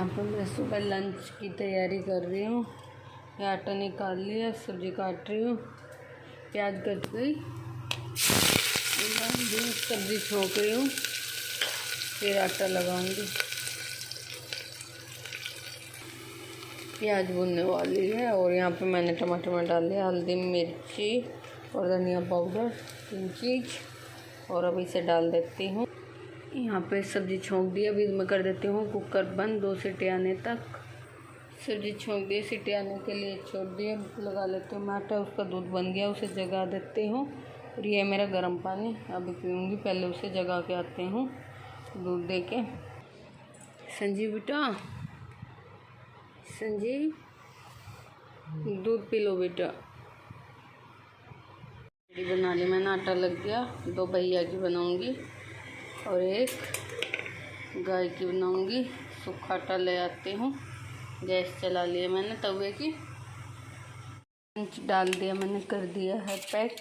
यहाँ पर मैं सुबह लंच की तैयारी कर रही हूँ। ये आटा निकाल लिया, सब्जी काट रही हूँ, प्याज कट गई, सब्जी छोंक रही हूँ, फिर आटा लगाऊंगी। प्याज भुनने वाली है और यहाँ पे मैंने टमाटर में डाल दिया, हल्दी मिर्ची और धनिया पाउडर 3 चीज़, और अभी इसे डाल देती हूँ। यहाँ पे सब्ज़ी छोंक दी, अभी मैं कर देती हूँ कुकर बंद 2 सीटी आने तक। सब्ज़ी छोंक दी, सीटी आने के लिए छोड़ दिया, लगा लेती हूँ मैं आटा। उसका दूध बन गया, उसे जगा देती हूँ। और ये मेरा गर्म पानी अभी पीऊँगी, पहले उसे जगा के आती हूँ दूध दे के। संजीव बेटा, संजीव दूध पी लो बेटा। बना ली मैंने, आटा लग गया। 2 भैया की बनाऊँगी और 1 गाय की बनाऊँगी। सूखा आटा ले आती हूँ। गैस चला लिया मैंने तवे की, लंच डाल दिया मैंने, कर दिया है पैक।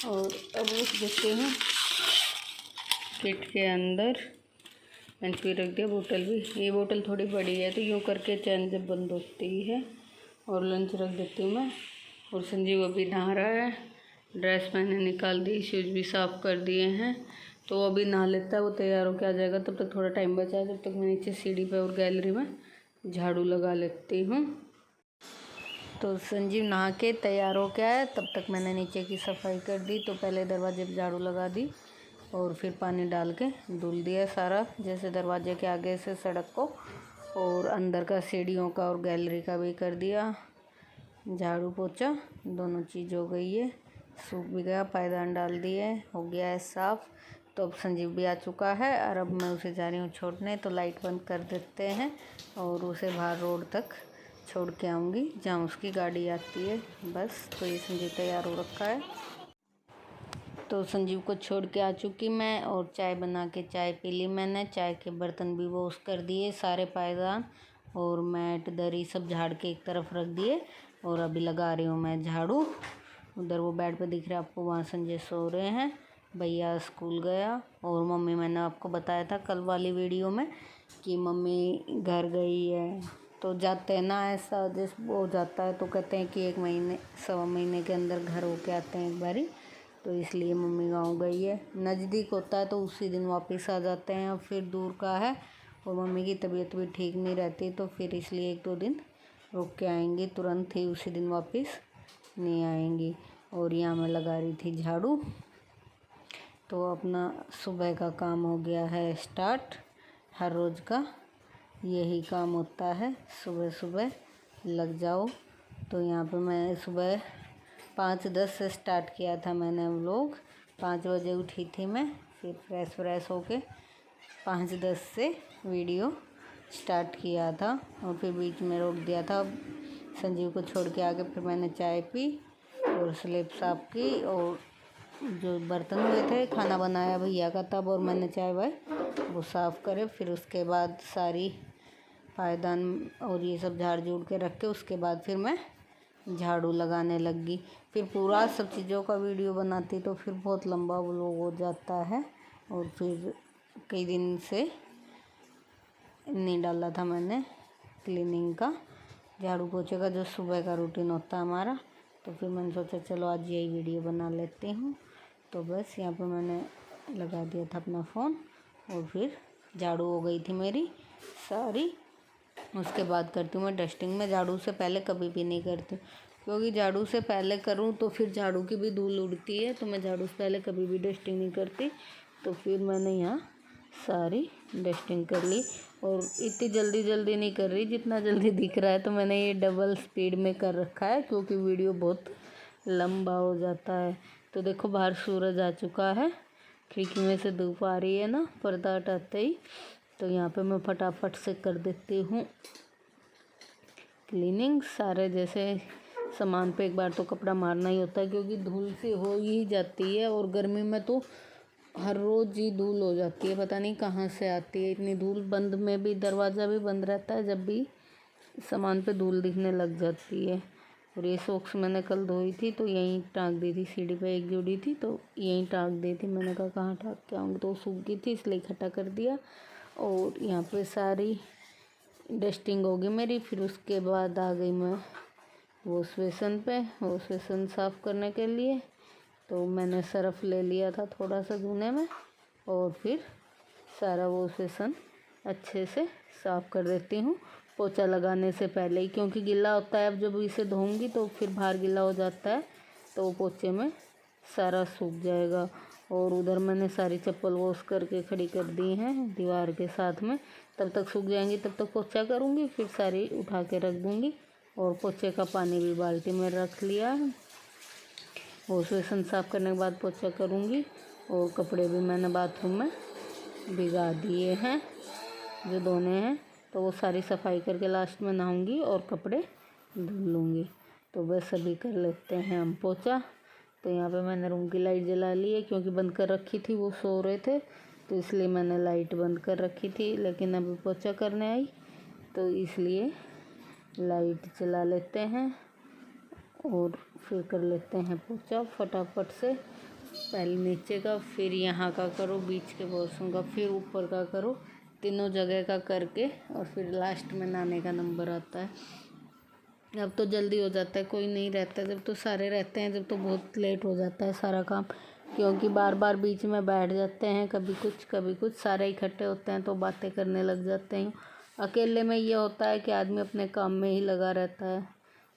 और अब रख देती हूँ किट के अंदर। लंच भी रख दिया, बोतल भी। ये बोतल थोड़ी बड़ी है तो यूँ करके चैन जब बंद होती है। और लंच रख देती हूँ मैं। और संजीव अभी नहा रहा है, ड्रेस मैंने निकाल दी, शूज़ भी साफ़ कर दिए हैं। तो अभी नहा लेता है, वो तैयार होकर आ जाएगा। तब तक थोड़ा टाइम बचा है, जब तक मैं नीचे सीढ़ी पे और गैलरी में झाड़ू लगा लेती हूँ। तो संजीव नहा के तैयार हो के आया, तब तक मैंने नीचे की सफाई कर दी। तो पहले दरवाजे पर झाड़ू लगा दी और फिर पानी डाल के धुल दिया सारा, जैसे दरवाजे के आगे से सड़क को, और अंदर का सीढ़ियों का और गैलरी का भी कर दिया। झाड़ू पोछा दोनों चीज़ हो गई है, सूख भी गया, पायदान डाल दिए, हो गया है साफ़। तो अब संजीव भी आ चुका है और अब मैं उसे जा रही हूँ छोड़ने। तो लाइट बंद कर देते हैं और उसे बाहर रोड तक छोड़ के आऊँगी जहाँ उसकी गाड़ी आती है बस। तो ये संजीव तैयार हो रखा है। तो संजीव को छोड़ के आ चुकी मैं और चाय बना के चाय पी ली मैंने। चाय के बर्तन भी वॉश कर दिए, सारे पायदान और मैट दरी सब झाड़ के एक तरफ रख दिए। और अभी लगा रही हूँ मैं झाड़ू। उधर वो बेड पे दिख रहा है आपको, वहाँ संजय सो रहे हैं, भैया स्कूल गया। और मम्मी, मैंने आपको बताया था कल वाली वीडियो में कि मम्मी घर गई है। तो जाते हैं ना, ऐसा जैसे हो जाता है तो कहते हैं कि 1 महीने 1.25 महीने के अंदर घर होके आते हैं एक बारी। तो इसलिए मम्मी गाँव गई है। नज़दीक होता है तो उसी दिन वापस आ जाते हैं, और फिर दूर का है और मम्मी की तबीयत भी ठीक नहीं रहती, तो फिर इसलिए 1-2 दिन रुक के आएंगी, तुरंत ही उसी दिन वापस नहीं आएंगी। और यहाँ मैं लगा रही थी झाड़ू। तो अपना सुबह का काम हो गया है स्टार्ट। हर रोज़ का यही काम होता है, सुबह सुबह लग जाओ। तो यहाँ पे मैं सुबह 5:10 से स्टार्ट किया था मैंने व्लॉग। 5 बजे उठी थी मैं, फिर फ्रेश होके 5:10 से वीडियो स्टार्ट किया था और फिर बीच में रोक दिया था। संजीव को छोड़ के आके फिर मैंने चाय पी और स्लेब साफ की, और जो बर्तन हुए थे खाना बनाया भैया का तब, और मैंने चाय वाय वो साफ़ करे। फिर उसके बाद सारी पायदान और ये सब झाड़ झूड़ के रख के उसके बाद फिर मैं झाड़ू लगाने लगी। फिर पूरा सब चीज़ों का वीडियो बनाती तो फिर बहुत लंबा व्लॉग हो जाता है, और फिर कई दिन से नहीं डाला था मैंने क्लीनिंग का, झाड़ू पोछे का जो सुबह का रूटीन होता है हमारा। तो फिर मैंने सोचा चलो आज यही वीडियो बना लेती हूँ। तो बस यहाँ पे मैंने लगा दिया था अपना फ़ोन और फिर झाड़ू हो गई थी मेरी सारी। उसके बाद करती हूँ मैं डस्टिंग। मैं झाड़ू से पहले कभी भी नहीं करती, क्योंकि झाड़ू से पहले करूँ तो फिर झाड़ू की भी धूल उड़ती है, तो मैं झाड़ू से पहले कभी भी डस्टिंग नहीं करती। तो फिर मैंने यहाँ सारी डस्टिंग कर ली, और इतनी जल्दी नहीं कर रही जितना जल्दी दिख रहा है। तो मैंने ये डबल स्पीड में कर रखा है क्योंकि वीडियो बहुत लंबा हो जाता है। तो देखो बाहर सूरज आ चुका है, खिड़की में से धूप आ रही है ना पर्दा हटाते ही। तो यहाँ पे मैं फटाफट से कर देती हूँ क्लीनिंग सारे। जैसे सामान पे एक बार तो कपड़ा मारना ही होता है, क्योंकि धूल से हो ही जाती है, और गर्मी में तो हर रोज़ ही धूल हो जाती है, पता नहीं कहाँ से आती है इतनी धूल। बंद में भी दरवाज़ा भी बंद रहता है, जब भी सामान पे धूल दिखने लग जाती है। और ये सॉक्स मैंने कल धोई थी तो यहीं टांग दी थी, सीढ़ी पे एक जोड़ी थी तो यहीं टांग दी थी। मैंने कहा कहाँ टांग के आऊँगी, तो सूख गई थी इसलिए इकट्ठा कर दिया। और यहाँ पे सारी डस्टिंग होगी मेरी। फिर उसके बाद आ गई मैं वॉश बेसन पे, वॉश बेसन साफ़ करने के लिए। तो मैंने सर्फ ले लिया था थोड़ा सा धोने में, और फिर सारा वॉश बेसन अच्छे से साफ़ कर देती हूँ पोछा लगाने से पहले ही, क्योंकि गीला होता है। अब जब इसे धोऊंगी तो फिर बाहर गीला हो जाता है, तो वो पोछे में सारा सूख जाएगा। और उधर मैंने सारी चप्पल वॉश करके खड़ी कर दी हैं दीवार के साथ में। तब तक सूख जाएंगी, तब तक पोछा करूँगी, फिर सारी उठा के रख दूँगी। और पोछे का पानी भी बाल्टी में रख लिया है। वॉश बेसन साफ़ करने के बाद पोछा करूँगी। और कपड़े भी मैंने बाथरूम में भिगा दिए हैं जो धोने हैं, तो वो सारी सफाई करके लास्ट में नहाऊंगी और कपड़े धुल लूँगी। तो बस अभी कर लेते हैं हम पोछा। तो यहाँ पे मैंने रूम की लाइट जला ली है, क्योंकि बंद कर रखी थी, वो सो रहे थे, तो इसलिए मैंने लाइट बंद कर रखी थी। लेकिन अभी पोछा करने आई तो इसलिए लाइट जला लेते हैं और फिर कर लेते हैं पोछा फटाफट से। पहले नीचे का, फिर यहाँ का करो, बीच के वॉशरूम का, फिर ऊपर का करो, तीनों जगह का करके और फिर लास्ट में नहाने का नंबर आता है। अब तो जल्दी हो जाता है, कोई नहीं रहता। जब तो सारे रहते हैं, जब तो बहुत लेट हो जाता है सारा काम, क्योंकि बार बार बीच में बैठ जाते हैं, कभी कुछ, सारे इकट्ठे होते हैं तो बातें करने लग जाते हैं। अकेले में ये होता है कि आदमी अपने काम में ही लगा रहता है।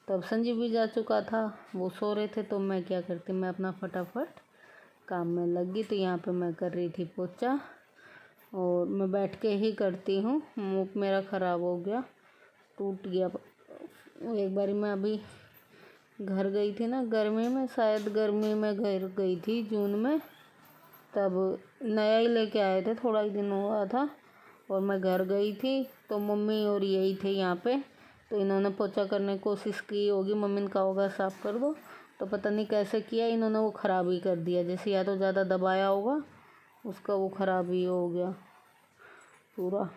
तो अब संजीव भी जा चुका था, वो सो रहे थे, तो मैं क्या करती, मैं अपना फटाफट काम में लगी। तो यहाँ पे मैं कर रही थी पोछा, और मैं बैठ के ही करती हूँ। मुँह मेरा ख़राब हो गया, टूट गया। एक बारी मैं अभी घर गई थी ना, गर्मी में, शायद गर्मी में घर गई थी जून में, तब नया ही लेके आए थे, थोड़ा ही दिन हुआ था, और मैं घर गई थी तो मम्मी और यही थे यहाँ पे। तो इन्होंने पोछा करने की कोशिश की होगी, मम्मी ने कहा होगा साफ़ कर दो, तो पता नहीं कैसे किया इन्होंने, वो ख़राब ही कर दिया। जैसे या तो ज़्यादा दबाया होगा, उसका वो ख़राब ही हो गया। पूरा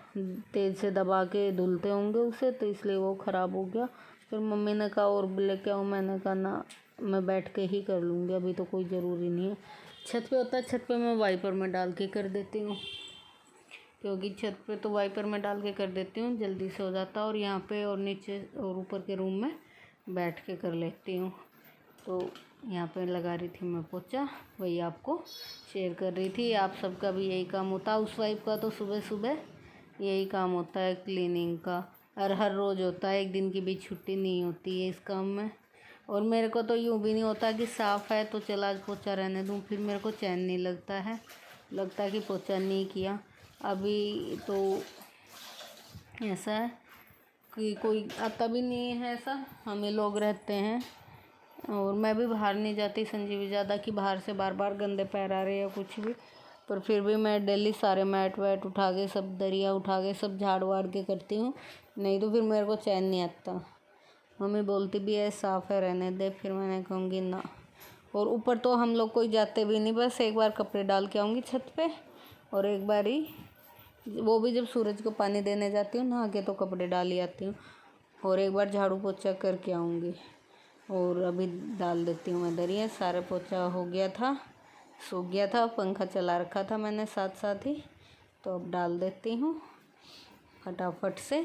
तेज़ से दबा के धुलते होंगे उसे, तो इसलिए वो ख़राब हो गया। फिर मम्मी ने कहा और लेके आओ, मैंने कहा ना, मैं बैठ के ही कर लूँगी, अभी तो कोई ज़रूरी नहीं है। छत पे होता है, छत पे मैं वाइपर में डाल के कर देती हूँ, क्योंकि छत पे तो वाइपर में डाल के कर देती हूँ, जल्दी से हो जाता है। और यहाँ पे और नीचे और ऊपर के रूम में बैठ के कर लेती हूँ। तो यहाँ पे लगा रही थी मैं पोछा, वही आपको शेयर कर रही थी। आप सबका भी यही काम होता है, हाउसवाइफ का तो सुबह सुबह यही काम होता है क्लीनिंग का, और हर रोज़ होता है, एक दिन की भी छुट्टी नहीं होती है इस काम में। और मेरे को तो यूँ भी नहीं होता कि साफ़ है तो चला आज पोछा रहने दूँ, फिर मेरे को चैन नहीं लगता है, लगता है कि पोछा नहीं किया। अभी तो ऐसा है कि कोई आता भी नहीं है, ऐसा हम ही लोग रहते हैं, और मैं भी बाहर नहीं जाती संजीवी ज़्यादा कि बाहर से बार बार गंदे पैर आ रहे या कुछ भी। पर फिर भी मैं डेली सारे मैट वैट उठा के, सब दरिया उठा के, सब झाड़ वाड़ के करती हूँ, नहीं तो फिर मेरे को चैन नहीं आता। मम्मी बोलती भी है साफ़ है रहने दे, फिर मैंने कहूँगी ना। और ऊपर तो हम लोग कोई जाते भी नहीं, बस एक बार कपड़े डाल के आऊँगी छत पे, और एक बार ही, वो भी जब सूरज को पानी देने जाती हूँ नहा के, तो कपड़े डाल ही आती हूँ, और एक बार झाड़ू पोछा करके आऊँगी। और अभी डाल देती हूँ मैं दरिया। सारा पोछा हो गया था, सूख गया था, पंखा चला रखा था मैंने साथ साथ ही, तो अब डाल देती हूँ फटाफट से,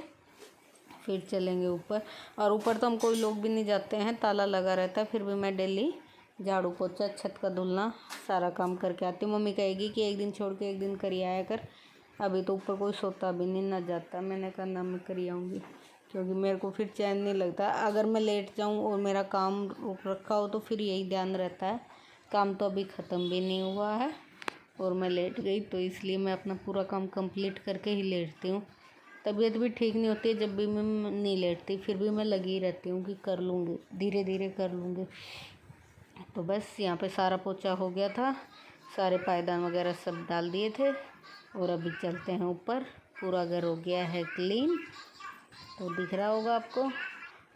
फिर चलेंगे ऊपर। और ऊपर तो हम कोई लोग भी नहीं जाते हैं, ताला लगा रहता है, फिर भी मैं डेली झाड़ू पोछा, छत का धुलना, सारा काम करके आती हूँ। मम्मी कहेगी कि एक दिन छोड़ के एक दिन करी आया कर, अभी तो ऊपर कोई सोता भी नहीं, ना जाता। मैंने कहा ना, मैं करी आऊँगी, क्योंकि मेरे को फिर चैन नहीं लगता। अगर मैं लेट जाऊँ और मेरा काम रुक रखा हो तो फिर यही ध्यान रहता है, काम तो अभी ख़त्म भी नहीं हुआ है और मैं लेट गई, तो इसलिए मैं अपना पूरा काम कंप्लीट करके ही लेटती हूँ। तबीयत भी ठीक नहीं होती है जब भी मैं नहीं लेटती, फिर भी मैं लगी रहती हूँ कि कर लूँगी, धीरे धीरे कर लूँगी। तो बस यहाँ पे सारा पोछा हो गया था, सारे पायदान वगैरह सब डाल दिए थे, और अभी चलते हैं ऊपर। पूरा घर हो गया है क्लीन, तो दिख रहा होगा आपको।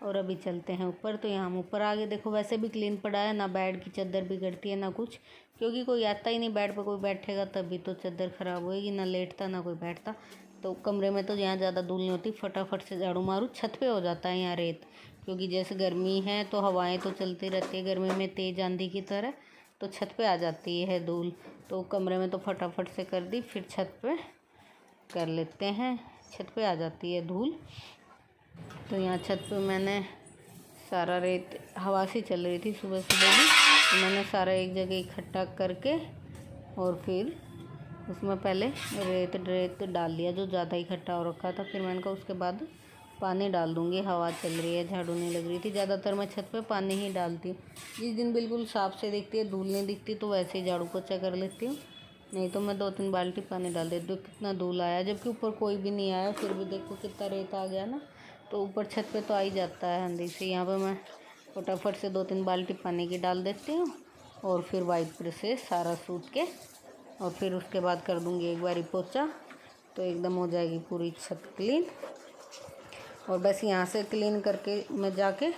और अभी चलते हैं ऊपर। तो यहाँ हम ऊपर आगे देखो, वैसे भी क्लीन पड़ा है, ना बेड की चादर बिगड़ती है ना कुछ, क्योंकि कोई आता ही नहीं बेड पर, कोई बैठेगा तभी तो चादर ख़राब होएगी, ना लेटता ना कोई बैठता। तो कमरे में तो यहाँ ज़्यादा धूल नहीं होती, फटाफट से झाड़ू मारूँ। छत पे हो जाता है यहाँ रेत, क्योंकि जैसे गर्मी है तो हवाएं तो चलती रहती है गर्मी में तेज़ आंधी की तरह, तो छत पे आ जाती है धूल। तो कमरे में तो फटाफट से कर दी, फिर छत पे कर लेते हैं। छत पे आ जाती है धूल। तो यहाँ छत पे मैंने सारा रेत हवा से चल रही थी सुबह सुबह भी, तो मैंने सारा एक जगह इकट्ठा करके और फिर उसमें पहले रेत डाल दिया जो ज़्यादा इकट्ठा हो रखा था। फिर मैंने कहा उसके बाद पानी डाल दूँगी, हवा चल रही है, झाड़ू नहीं लग रही थी। ज़्यादातर मैं छत पे पानी ही डालती हूँ। जिस दिन बिल्कुल साफ़ से दिखती है, धूल नहीं दिखती, तो वैसे ही झाड़ू पोछा कर लेती हूँ। नहीं तो मैं 2-3 बाल्टी पानी डाल देती हूँ। कितना धूल आया, जबकि ऊपर कोई भी नहीं आया, फिर भी देखो कितना रेत आ गया ना। तो ऊपर छत पे तो आ ही जाता है अंदर से। यहाँ पर मैं फटाफट से 2-3 बाल्टी पानी की डाल देती हूँ और फिर वाइपर से सारा सूख के और फिर उसके बाद कर दूँगी एक बारी पोछा, तो एकदम हो जाएगी पूरी छत क्लीन। और बस यहाँ से क्लीन करके मैं जाके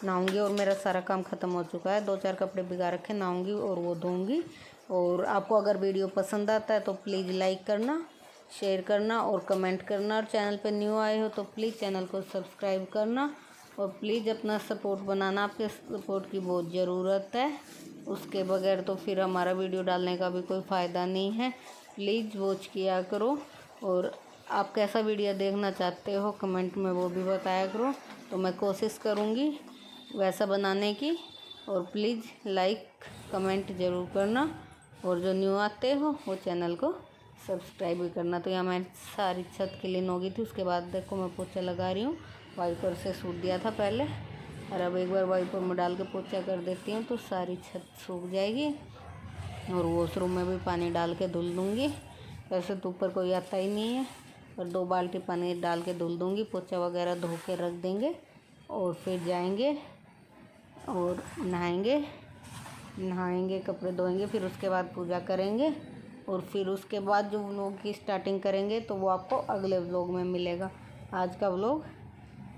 नहाऊंगी और मेरा सारा काम ख़त्म हो चुका है। 2-4 कपड़े भिगा रखे, नहाऊंगी और वो धोऊंगी। और आपको अगर वीडियो पसंद आता है तो प्लीज़ लाइक करना, शेयर करना और कमेंट करना। और चैनल पे न्यू आए हो तो प्लीज़ चैनल को सब्सक्राइब करना और प्लीज़ अपना सपोर्ट बनाना। आपके सपोर्ट की बहुत ज़रूरत है, उसके बगैर तो फिर हमारा वीडियो डालने का भी कोई फ़ायदा नहीं है। प्लीज़ वॉच किया करो और आप कैसा वीडियो देखना चाहते हो कमेंट में वो भी बताया करो, तो मैं कोशिश करूँगी वैसा बनाने की। और प्लीज़ लाइक कमेंट ज़रूर करना और जो न्यू आते हो वो चैनल को सब्सक्राइब भी करना। तो यहाँ मैं सारी छत क्लीन हो गई थी। उसके बाद देखो मैं पोछा लगा रही हूँ। वाइपर से सूख दिया था पहले, और अब एक बार वाइपर में डाल के पोछा कर देती हूँ तो सारी छत सूख जाएगी। और वॉशरूम में भी पानी डाल के धुल दूँगी। वैसे तो ऊपर कोई आता ही नहीं है, और 2 बाल्टी पानी डाल के धुल दूँगी। पोछा वगैरह धो के रख देंगे और फिर जाएंगे और नहाएंगे, कपड़े धोएंगे, फिर उसके बाद पूजा करेंगे। और फिर उसके बाद जो व्लॉग की स्टार्टिंग करेंगे तो वो आपको अगले व्लॉग में मिलेगा। आज का व्लॉग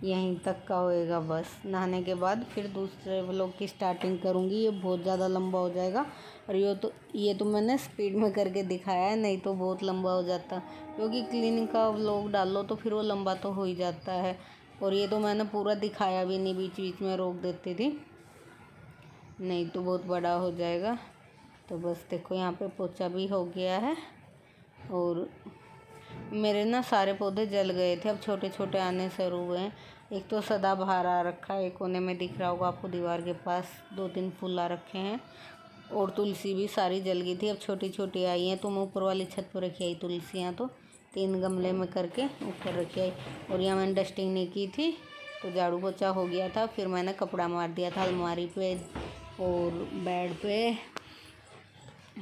यहीं तक का होएगा बस। नहाने के बाद फिर दूसरे व्लॉग की स्टार्टिंग करूँगी। ये बहुत ज़्यादा लंबा हो जाएगा, और ये तो मैंने स्पीड में करके दिखाया है, नहीं तो बहुत लंबा हो जाता। क्योंकि क्लीनिंग का व्लॉग डालो तो फिर वो लंबा तो हो ही जाता है। और ये तो मैंने पूरा दिखाया भी नहीं, बीच बीच में रोक देती थी, नहीं तो बहुत बड़ा हो जाएगा। तो बस देखो यहाँ पे पोछा भी हो गया है। और मेरे ना सारे पौधे जल गए थे, अब छोटे छोटे आने शुरू हुए हैं। एक तो सदाबहार आ रखा है, एक कोने में दिख रहा होगा आपको दीवार के पास, 2-3 फूल आ रखे हैं। और तुलसी भी सारी जल गई थी, अब छोटी छोटी आई हैं। तो मैं ऊपर वाली छत पर रखी आई तुलसियाँ, तो 3 गमले में करके ऊपर रखी आई। और यहाँ मैंने डस्टिंग नहीं की थी तो झाड़ू पोछा हो गया था। फिर मैंने कपड़ा मार दिया था अलमारी पे और बेड पे,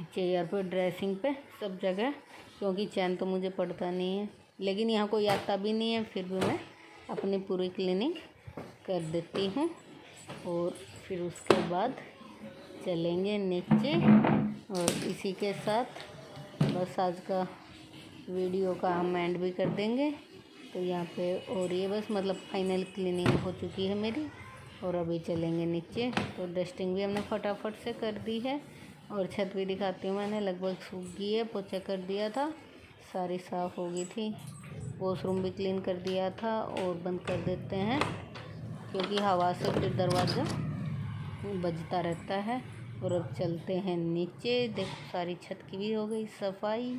चेयर पे, ड्रेसिंग पे, सब जगह, क्योंकि चैन तो मुझे पड़ता नहीं है। लेकिन यहाँ कोई आता भी नहीं है, फिर भी मैं अपनी पूरी क्लीनिंग कर देती हूँ। और फिर उसके बाद चलेंगे नीचे। और इसी के साथ बस आज का वीडियो का हम एंड भी कर देंगे। तो यहाँ पे और ये बस मतलब फाइनल क्लीनिंग हो चुकी है मेरी, और अभी चलेंगे नीचे। तो डस्टिंग भी हमने फटाफट से कर दी है। और छत भी दिखाती हूँ, मैंने लगभग सूख गई है, पोछा कर दिया था, सारी साफ़ हो गई थी। वॉशरूम भी क्लीन कर दिया था। और बंद कर देते हैं क्योंकि हवा से फिर दरवाज़ा बजता रहता है। और अब चलते हैं नीचे। देखो सारी छत की भी हो गई सफाई।